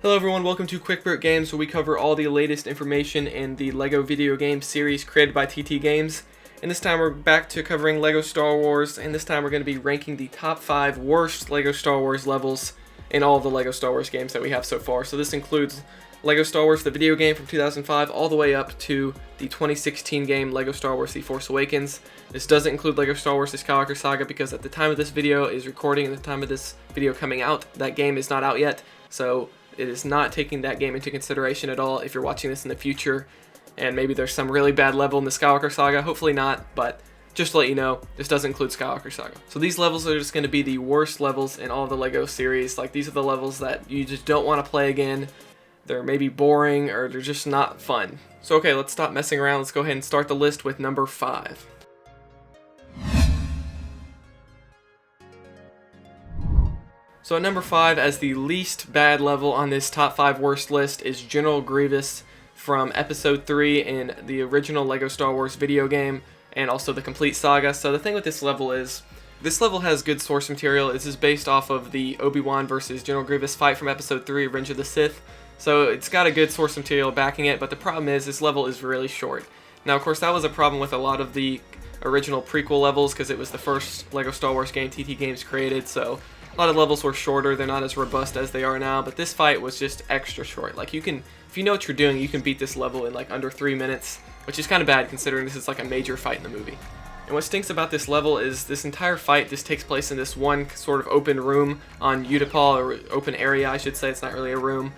Hello everyone, welcome to Quick Break Games, where we cover all the latest information in the LEGO video game series created by TT Games. And this time we're back to covering LEGO Star Wars, and this time we're going to be ranking the top 5 worst LEGO Star Wars levels in all of the LEGO Star Wars games that we have so far. So this includes LEGO Star Wars, the video game from 2005, all the way up to the 2016 game LEGO Star Wars, The Force Awakens. This doesn't include LEGO Star Wars, The Skywalker Saga, because at the time of this video is recording and the time of this video coming out, that game is not out yet. So it is not taking that game into consideration at all if you're watching this in the future, and maybe there's some really bad level in the Skywalker Saga. Hopefully not, but just to let you know, this doesn't include Skywalker Saga. So these levels are just going to be the worst levels in all of the LEGO series. Like, these are the levels that you just don't want to play again. They're maybe boring, or they're just not fun. So okay, let's stop messing around. Let's go ahead and start the list with number 5. So at number 5, as the least bad level on this top 5 worst list, is General Grievous from Episode 3 in the original LEGO Star Wars video game, and also the Complete Saga. So the thing with this level is, this level has good source material. This is based off of the Obi-Wan versus General Grievous fight from Episode 3, Revenge of the Sith. So it's got a good source material backing it, but the problem is this level is really short. Now, of course, that was a problem with a lot of the original prequel levels, because it was the first LEGO Star Wars game TT Games created, so a lot of levels were shorter. They're not as robust as they are now, but this fight was just extra short. Like, you can, if you know what you're doing, you can beat this level in like under 3 minutes, which is kind of bad considering this is like a major fight in the movie. And what stinks about this level is this entire fight just takes place in this one sort of open room on Utapau, or open area I should say. It's not really a room.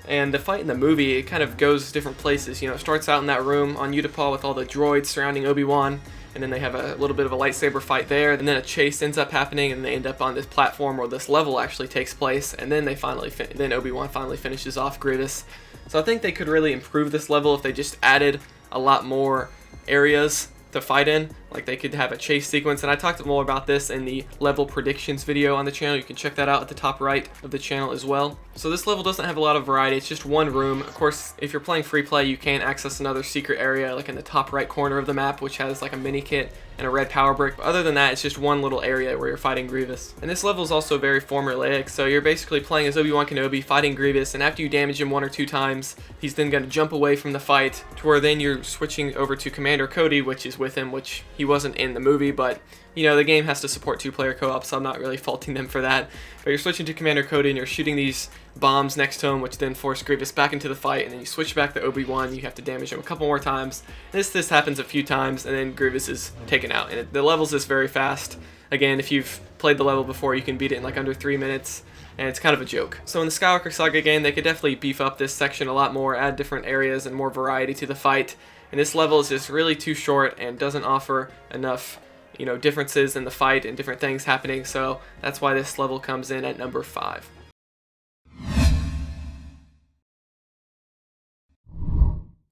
And the fight in the movie, it kind of goes different places. You know, it starts out in that room on Utapau with all the droids surrounding Obi-Wan, and then they have a little bit of a lightsaber fight there, and then a chase ends up happening, and they end up on this platform where this level actually takes place, and then then Obi-Wan finally finishes off Grievous. So I think they could really improve this level if they just added a lot more areas to fight in. Like, they could have a chase sequence, and I talked more about this in the level predictions video on the channel. You can check that out at the top right of the channel as well. So this level doesn't have a lot of variety. It's just one room. Of course, if you're playing free play, you can access another secret area like in the top right corner of the map, which has like a mini kit and a red power brick. But other than that, it's just one little area where you're fighting Grievous. And this level is also very formulaic, so you're basically playing as Obi-Wan Kenobi fighting Grievous, and after you damage him 1 or 2 times, he's then going to jump away from the fight, to where then you're switching over to Commander Cody, which is with him, which he wasn't in the movie, but you know, the game has to support 2-player co-op, so I'm not really faulting them for that. But you're switching to Commander Cody and you're shooting these bombs next to him, which then force Grievous back into the fight, and then you switch back to Obi-Wan. You have to damage him a couple more times. This happens a few times, and then Grievous is taken out. And the levels is very fast. Again, if you've played the level before, you can beat it in like under 3 minutes, and it's kind of a joke. So in the Skywalker Saga game, they could definitely beef up this section a lot more, add different areas and more variety to the fight. And this level is just really too short and doesn't offer enough, you know, differences in the fight and different things happening, so that's why this level comes in at number 5.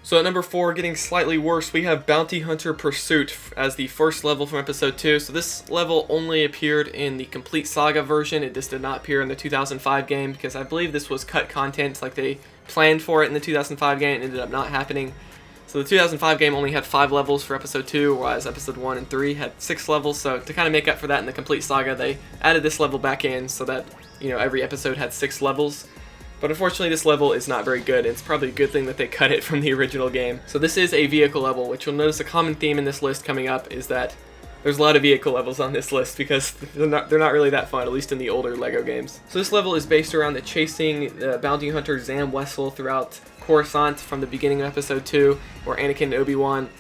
So at number 4, getting slightly worse, we have Bounty Hunter Pursuit as the first level from Episode 2. So this level only appeared in the Complete Saga version. It just did not appear in the 2005 game, because I believe this was cut content, like they planned for it in the 2005 game and ended up not happening. So the 2005 game only had 5 levels for Episode 2, whereas Episode 1 and 3 had 6 levels. So to kind of make up for that in the Complete Saga, they added this level back in so that, you know, every episode had 6 levels. But unfortunately, this level is not very good, and it's probably a good thing that they cut it from the original game. So this is a vehicle level, which you'll notice a common theme in this list coming up is that there's a lot of vehicle levels on this list, because they're not really that fun, at least in the older LEGO games. So this level is based around the chasing the bounty hunter Zam Wesell throughout Coruscant from the beginning of Episode 2, where Anakin and Obi-Wan,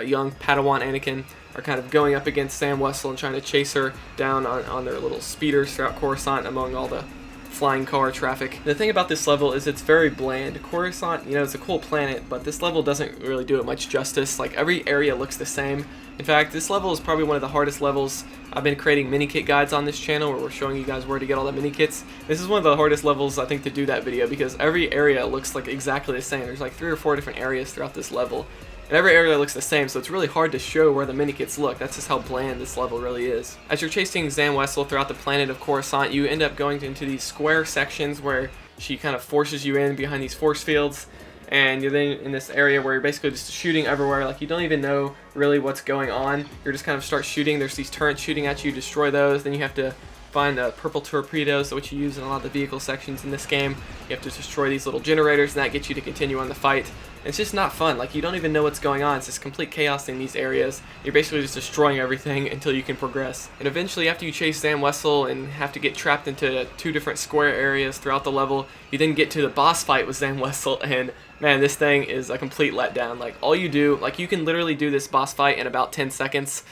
young Padawan Anakin, are kind of going up against Zam Wesell and trying to chase her down on their little speeders throughout Coruscant among all the flying car traffic. The thing about this level is it's very bland. Coruscant, you know, it's a cool planet, but this level doesn't really do it much justice. Like, every area looks the same. In fact, this level is probably one of the hardest levels. I've been creating mini kit guides on this channel where we're showing you guys where to get all the mini kits. This is one of the hardest levels, I think, to do that video, because every area looks like exactly the same. There's like 3 or 4 different areas throughout this level, and every area looks the same, so it's really hard to show where the mini kits look. That's just how bland this level really is. As you're chasing Zam Wesell throughout the planet of Coruscant, you end up going into these square sections where she kind of forces you in behind these force fields, and you're then in this area where you're basically just shooting everywhere. Like, you don't even know really what's going on. You're just kind of start shooting. There's these turrets shooting at you, destroy those, then you have to find purple torpedoes, which you use in a lot of the vehicle sections in this game. You have to destroy these little generators, and that gets you to continue on the fight. It's just not fun. Like, you don't even know what's going on. It's just complete chaos in these areas. You're basically just destroying everything until you can progress. And eventually, after you chase Zam Wesell and have to get trapped into 2 different square areas throughout the level, you then get to the boss fight with Zam Wesell, and man, this thing is a complete letdown. Like, all you do, like, you can literally do this boss fight in about 10 seconds.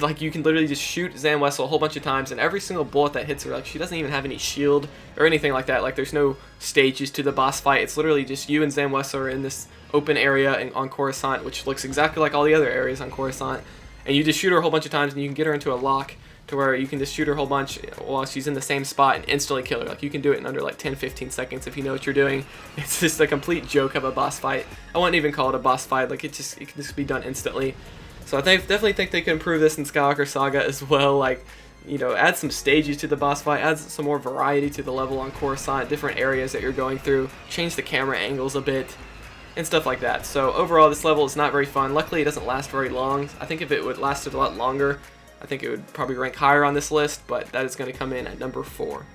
Like, you can literally just shoot Zam Wesell a whole bunch of times, and every single bullet that hits her, like, she doesn't even have any shield or anything like that. Like, there's no stages to the boss fight. It's literally just you and Zam Wesell are in this open area on Coruscant, which looks exactly like all the other areas on Coruscant, and you just shoot her a whole bunch of times, and you can get her into a lock to where you can just shoot her a whole bunch while she's in the same spot and instantly kill her. Like, you can do it in under like 10-15 seconds if you know what you're doing. It's just a complete joke of a boss fight. I wouldn't even call it a boss fight. Like, it can just be done instantly. So I definitely think they could improve this in Skywalker Saga as well. Like, you know, add some stages to the boss fight, add some more variety to the level on Coruscant, different areas that you're going through, change the camera angles a bit, and stuff like that. So overall, this level is not very fun. Luckily, it doesn't last very long. I think if it would lasted a lot longer, I think it would probably rank higher on this list, but that is going to come in at number 4.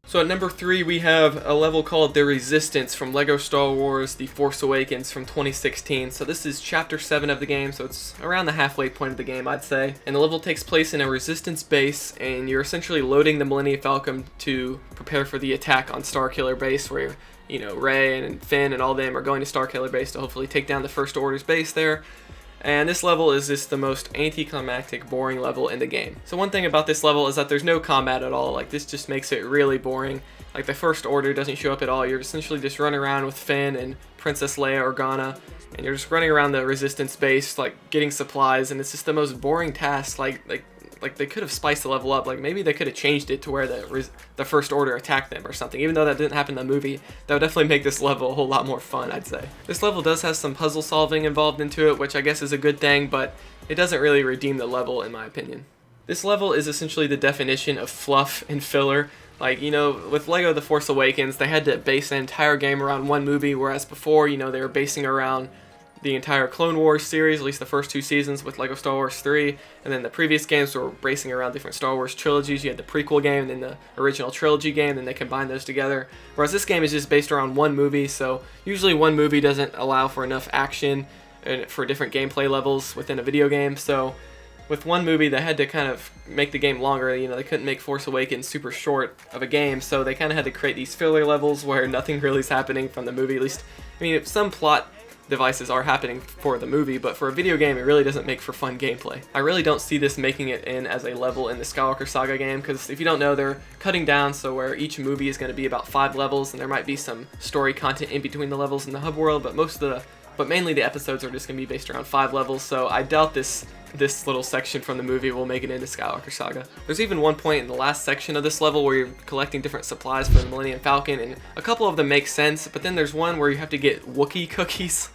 So at number 3, we have a level called The Resistance from LEGO Star Wars The Force Awakens from 2016. So this is Chapter 7 of the game, so it's around the halfway point of the game, I'd say. And the level takes place in a Resistance base, and you're essentially loading the Millennium Falcon to prepare for the attack on Starkiller Base, where, you know, Rey and Finn and all them are going to Starkiller Base to hopefully take down the First Order's base there. And this level is just the most anticlimactic, boring level in the game. So one thing about this level is that there's no combat at all. Like, this just makes it really boring. Like, the First Order doesn't show up at all. You're essentially just running around with Finn and Princess Leia Organa, and you're just running around the Resistance base, like, getting supplies, and it's just the most boring task. Like they could have spiced the level up. Like, maybe they could have changed it to where the First Order attacked them or something. Even though that didn't happen in the movie, that would definitely make this level a whole lot more fun, I'd say. This level does have some puzzle solving involved into it, which I guess is a good thing, but it doesn't really redeem the level in my opinion. This level is essentially the definition of fluff and filler. Like, you know, with LEGO The Force Awakens, they had to base the entire game around one movie, whereas before, you know, they were basing around the entire Clone Wars series, at least the first 2 seasons with LEGO Star Wars 3, and then the previous games were racing around different Star Wars trilogies. You had the prequel game and then the original trilogy game, and they combined those together. Whereas this game is just based around one movie, so usually one movie doesn't allow for enough action and for different gameplay levels within a video game. So with one movie, they had to kind of make the game longer. You know, they couldn't make Force Awakens super short of a game, so they kind of had to create these filler levels where nothing really is happening from the movie. At least, I mean, some plot devices are happening for the movie, but for a video game, it really doesn't make for fun gameplay. I really don't see this making it in as a level in the Skywalker Saga game, because if you don't know, they're cutting down so where each movie is going to be about 5 levels, and there might be some story content in between the levels in the hub world, but mainly the episodes are just going to be based around 5 levels, so I doubt this little section from the movie will make it into Skywalker Saga. There's even one point in the last section of this level where you're collecting different supplies for the Millennium Falcon, and a couple of them make sense, but then there's one where you have to get Wookiee cookies,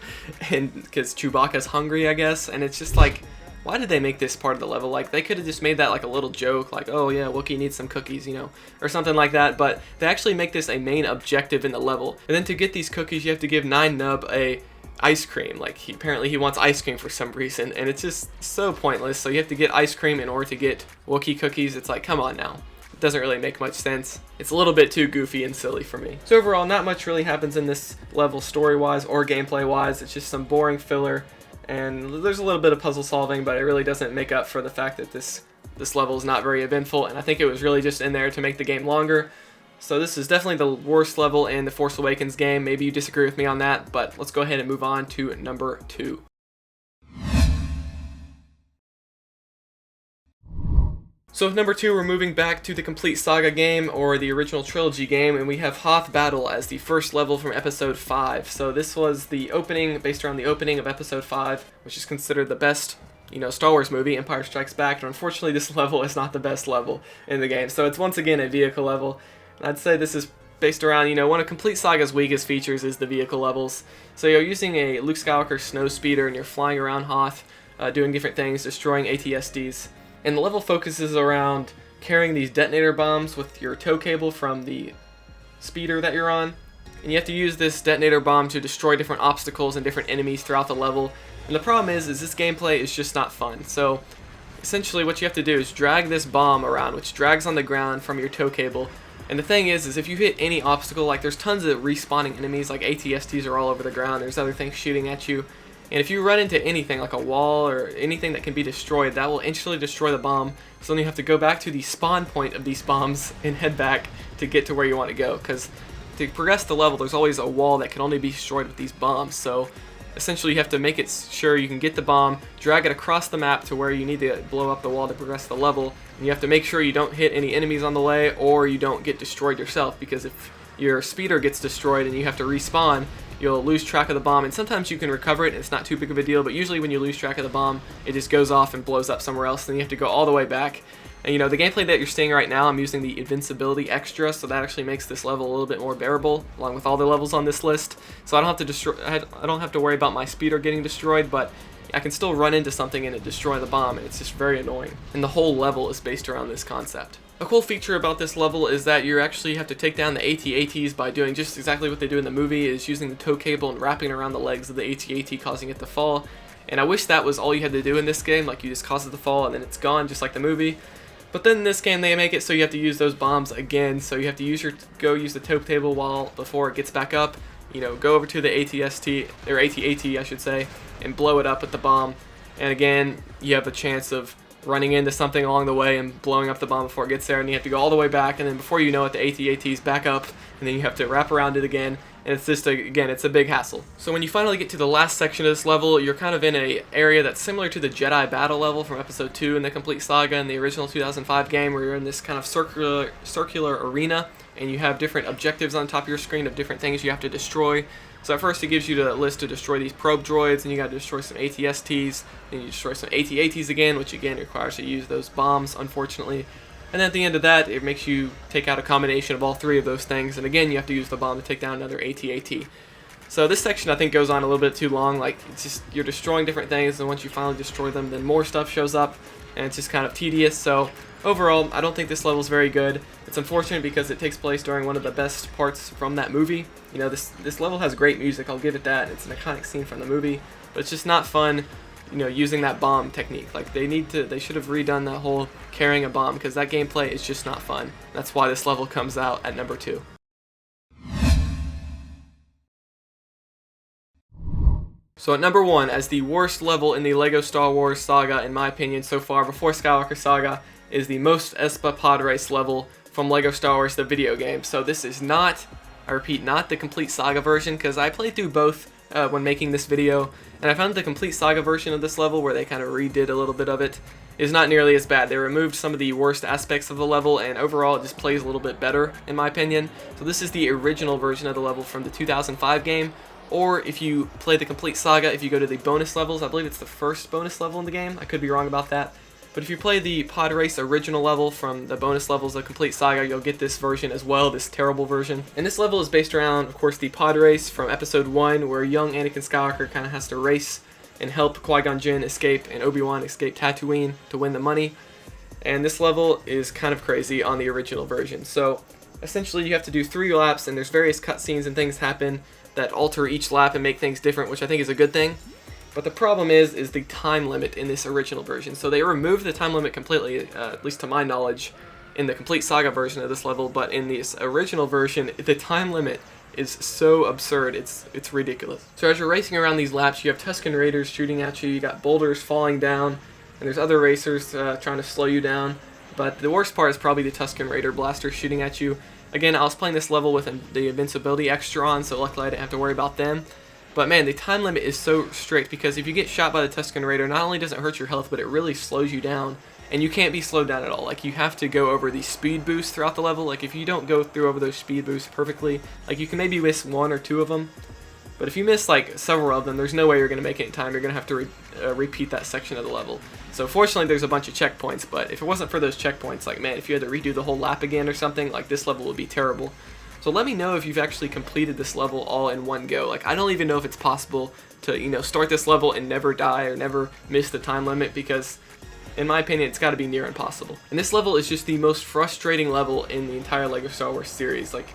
and because Chewbacca's hungry, I guess, and it's just like, why did they make this part of the level? Like, they could have just made that like a little joke, like, oh yeah, Wookiee needs some cookies, you know, or something like that, but they actually make this a main objective in the level. And then to get these cookies, you have to give Nine Nub a ice cream. Like, apparently he wants ice cream for some reason, and it's just so pointless. So you have to get ice cream in order to get Wookiee cookies. It's like, come on now. It doesn't really make much sense. It's a little bit too goofy and silly for me. So overall, not much really happens in this level story-wise or gameplay-wise. It's just some boring filler, and there's a little bit of puzzle solving, but it really doesn't make up for the fact that this level is not very eventful, and I think it was really just in there to make the game longer. So this is definitely the worst level in the Force Awakens game. Maybe you disagree with me on that, but let's go ahead and move on to number 2. So with number 2, we're moving back to the Complete Saga game, or the original trilogy game, and we have Hoth Battle as the first level from Episode 5. So this was the opening, based around the opening of Episode 5, which is considered the best, you know, Star Wars movie, Empire Strikes Back, and unfortunately this level is not the best level in the game. So it's once again a vehicle level. I'd say this is based around, you know, one of Complete Saga's weakest features is the vehicle levels. So you're using a Luke Skywalker snow speeder, and you're flying around Hoth, doing different things, destroying AT-STs. And the level focuses around carrying these detonator bombs with your tow cable from the speeder that you're on. And you have to use this detonator bomb to destroy different obstacles and different enemies throughout the level. And the problem is this gameplay is just not fun. So essentially what you have to do is drag this bomb around, which drags on the ground from your tow cable. And the thing is if you hit any obstacle, like there's tons of respawning enemies, like ATSTs are all over the ground, there's other things shooting at you. And if you run into anything like a wall or anything that can be destroyed, that will instantly destroy the bomb. So then you have to go back to the spawn point of these bombs and head back to get to where you want to go. Because to progress the level, there's always a wall that can only be destroyed with these bombs. So essentially you have to make it sure you can get the bomb, drag it across the map to where you need to blow up the wall to progress the level. And you have to make sure you don't hit any enemies on the way, or you don't get destroyed yourself, because if your speeder gets destroyed and you have to respawn, you'll lose track of the bomb. And sometimes you can recover it and it's not too big of a deal, but usually when you lose track of the bomb, it just goes off and blows up somewhere else, and then you have to go all the way back. And the gameplay that you're seeing right now, I'm using the invincibility extra, so that actually makes this level a little bit more bearable, along with all the levels on this list. So I don't have to worry about my speeder getting destroyed, but I can still run into something and it destroy the bomb, and it's just very annoying. And the whole level is based around this concept. A cool feature about this level is that you actually have to take down the AT-ATs by doing just exactly what they do in the movie, is using the tow cable and wrapping it around the legs of the AT-AT, causing it to fall. And I wish that was all you had to do in this game, like you just cause it to fall and then it's gone, just like the movie. But then in this game they make it so you have to use those bombs again, so you have to use the tow table before it gets back up. Go over to the ATST, or AT-AT I should say, and blow it up with the bomb. And again, you have a chance of running into something along the way and blowing up the bomb before it gets there, and you have to go all the way back, and then before you know it, the AT-AT's back up, and then you have to wrap around it again, and it's just, again, it's a big hassle. So when you finally get to the last section of this level, you're kind of in an area that's similar to the Jedi battle level from Episode 2 in the Complete Saga in the original 2005 game, where you're in this kind of circular arena, and you have different objectives on top of your screen of different things you have to destroy. So at first it gives you the list to destroy these probe droids, and you got to destroy some ATSTs, then you destroy some AT-ATs again, which again requires you to use those bombs, unfortunately. And then at the end of that, it makes you take out a combination of all three of those things, and again you have to use the bomb to take down another AT-AT. So this section I think goes on a little bit too long, like it's just, you're destroying different things, and once you finally destroy them, then more stuff shows up, and it's just kind of tedious. So overall, I don't think this level is very good. It's unfortunate because it takes place during one of the best parts from that movie. This level has great music, I'll give it that. It's an iconic scene from the movie, but it's just not fun, using that bomb technique. Like they should have redone that whole carrying a bomb, because that gameplay is just not fun. That's why this level comes out at number 2. So at number 1, as the worst level in the LEGO Star Wars saga, in my opinion so far, before Skywalker Saga, is the most Espa Podrace level from LEGO Star Wars the video game. So this is not, I repeat, not the Complete Saga version, because I played through both when making this video, and I found the Complete Saga version of this level, where they kind of redid a little bit of it, is not nearly as bad. They removed some of the worst aspects of the level, and overall it just plays a little bit better, in my opinion. So this is the original version of the level from the 2005 game, or if you play the Complete Saga, if you go to the bonus levels, I believe it's the first bonus level in the game, I could be wrong about that. But if you play the Podrace original level from the bonus levels of Complete Saga, you'll get this version as well, this terrible version. And this level is based around, of course, the Podrace from Episode 1, where young Anakin Skywalker kind of has to race and help Qui-Gon Jinn escape and Obi-Wan escape Tatooine to win the money. And this level is kind of crazy on the original version. So essentially you have to do 3 laps, and there's various cutscenes and things happen that alter each lap and make things different, which I think is a good thing. But the problem is the time limit in this original version. So they removed the time limit completely, at least to my knowledge, in the Complete Saga version of this level, but in this original version, the time limit is so absurd, it's ridiculous. So as you're racing around these laps, you have Tusken Raiders shooting at you, you got boulders falling down, and there's other racers trying to slow you down. But the worst part is probably the Tusken Raider blasters shooting at you. Again, I was playing this level with the invincibility extra on, so luckily I didn't have to worry about them. But man, the time limit is so strict, because if you get shot by the Tusken Raider, not only does it hurt your health, but it really slows you down. And you can't be slowed down at all. Like, you have to go over the speed boosts throughout the level. Like, if you don't go through over those speed boosts perfectly, like, you can maybe miss 1 or 2 of them. But if you miss, like, several of them, there's no way you're going to make it in time. You're going to have to repeat that section of the level. So fortunately, there's a bunch of checkpoints, but if it wasn't for those checkpoints, like, man, if you had to redo the whole lap again or something, like, this level would be terrible. So let me know if you've actually completed this level all in one go. Like, I don't even know if it's possible to, start this level and never die or never miss the time limit, because in my opinion, it's got to be near impossible. And this level is just the most frustrating level in the entire LEGO Star Wars series. Like,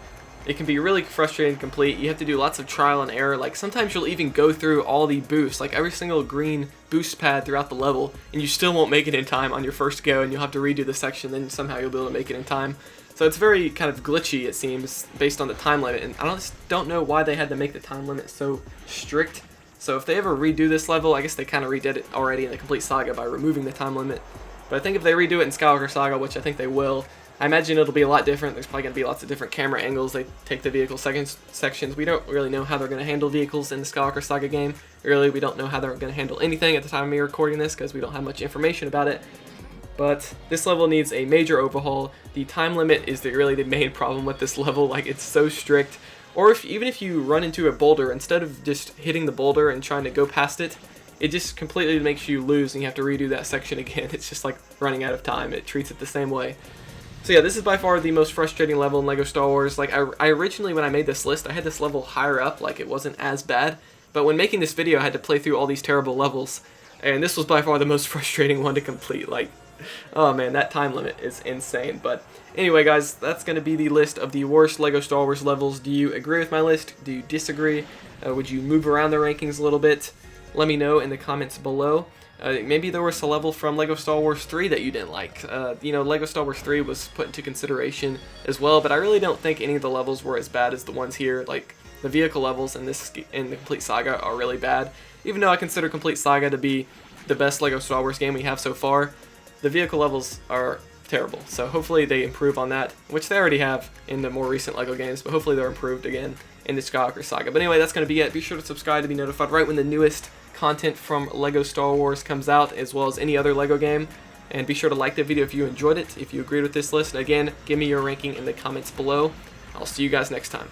It can be really frustrating to complete. You have to do lots of trial and error. Like sometimes you'll even go through all the boosts, like every single green boost pad throughout the level, and you still won't make it in time on your first go, and you'll have to redo the section, then somehow you'll be able to make it in time. So it's very kind of glitchy, it seems, based on the time limit, and I just don't know why they had to make the time limit so strict. So if they ever redo this level, I guess they kind of redid it already in the Complete Saga by removing the time limit. But I think if they redo it in Skywalker Saga, which I think they will, I imagine it'll be a lot different. There's probably going to be lots of different camera angles. They take the vehicle sections. We don't really know how they're going to handle vehicles in the Skywalker Saga game. Really, we don't know how they're going to handle anything at the time of me recording this because we don't have much information about it. But this level needs a major overhaul. The time limit is really the main problem with this level. Like, it's so strict. Or even if you run into a boulder, instead of just hitting the boulder and trying to go past it, it just completely makes you lose and you have to redo that section again. It's just like running out of time. It treats it the same way. So yeah, this is by far the most frustrating level in LEGO Star Wars. Like, I originally, when I made this list, I had this level higher up, like it wasn't as bad. But when making this video, I had to play through all these terrible levels. And this was by far the most frustrating one to complete. Like, oh man, that time limit is insane. But anyway, guys, that's going to be the list of the worst LEGO Star Wars levels. Do you agree with my list? Do you disagree? Would you move around the rankings a little bit? Let me know in the comments below. Maybe there was a level from LEGO Star Wars 3 that you didn't like. You know, LEGO Star Wars 3 was put into consideration as well, but I really don't think any of the levels were as bad as the ones here. Like, the vehicle levels in the Complete Saga are really bad. Even though I consider Complete Saga to be the best LEGO Star Wars game we have so far, the vehicle levels are terrible. So hopefully they improve on that, which they already have in the more recent LEGO games, but hopefully they're improved again in the Skywalker Saga. But anyway, that's going to be it. Be sure to subscribe to be notified right when the newest content from LEGO Star Wars comes out, as well as any other LEGO game. And be sure to like the video if you enjoyed it, if you agreed with this list. And again, give me your ranking in the comments below. I'll see you guys next time.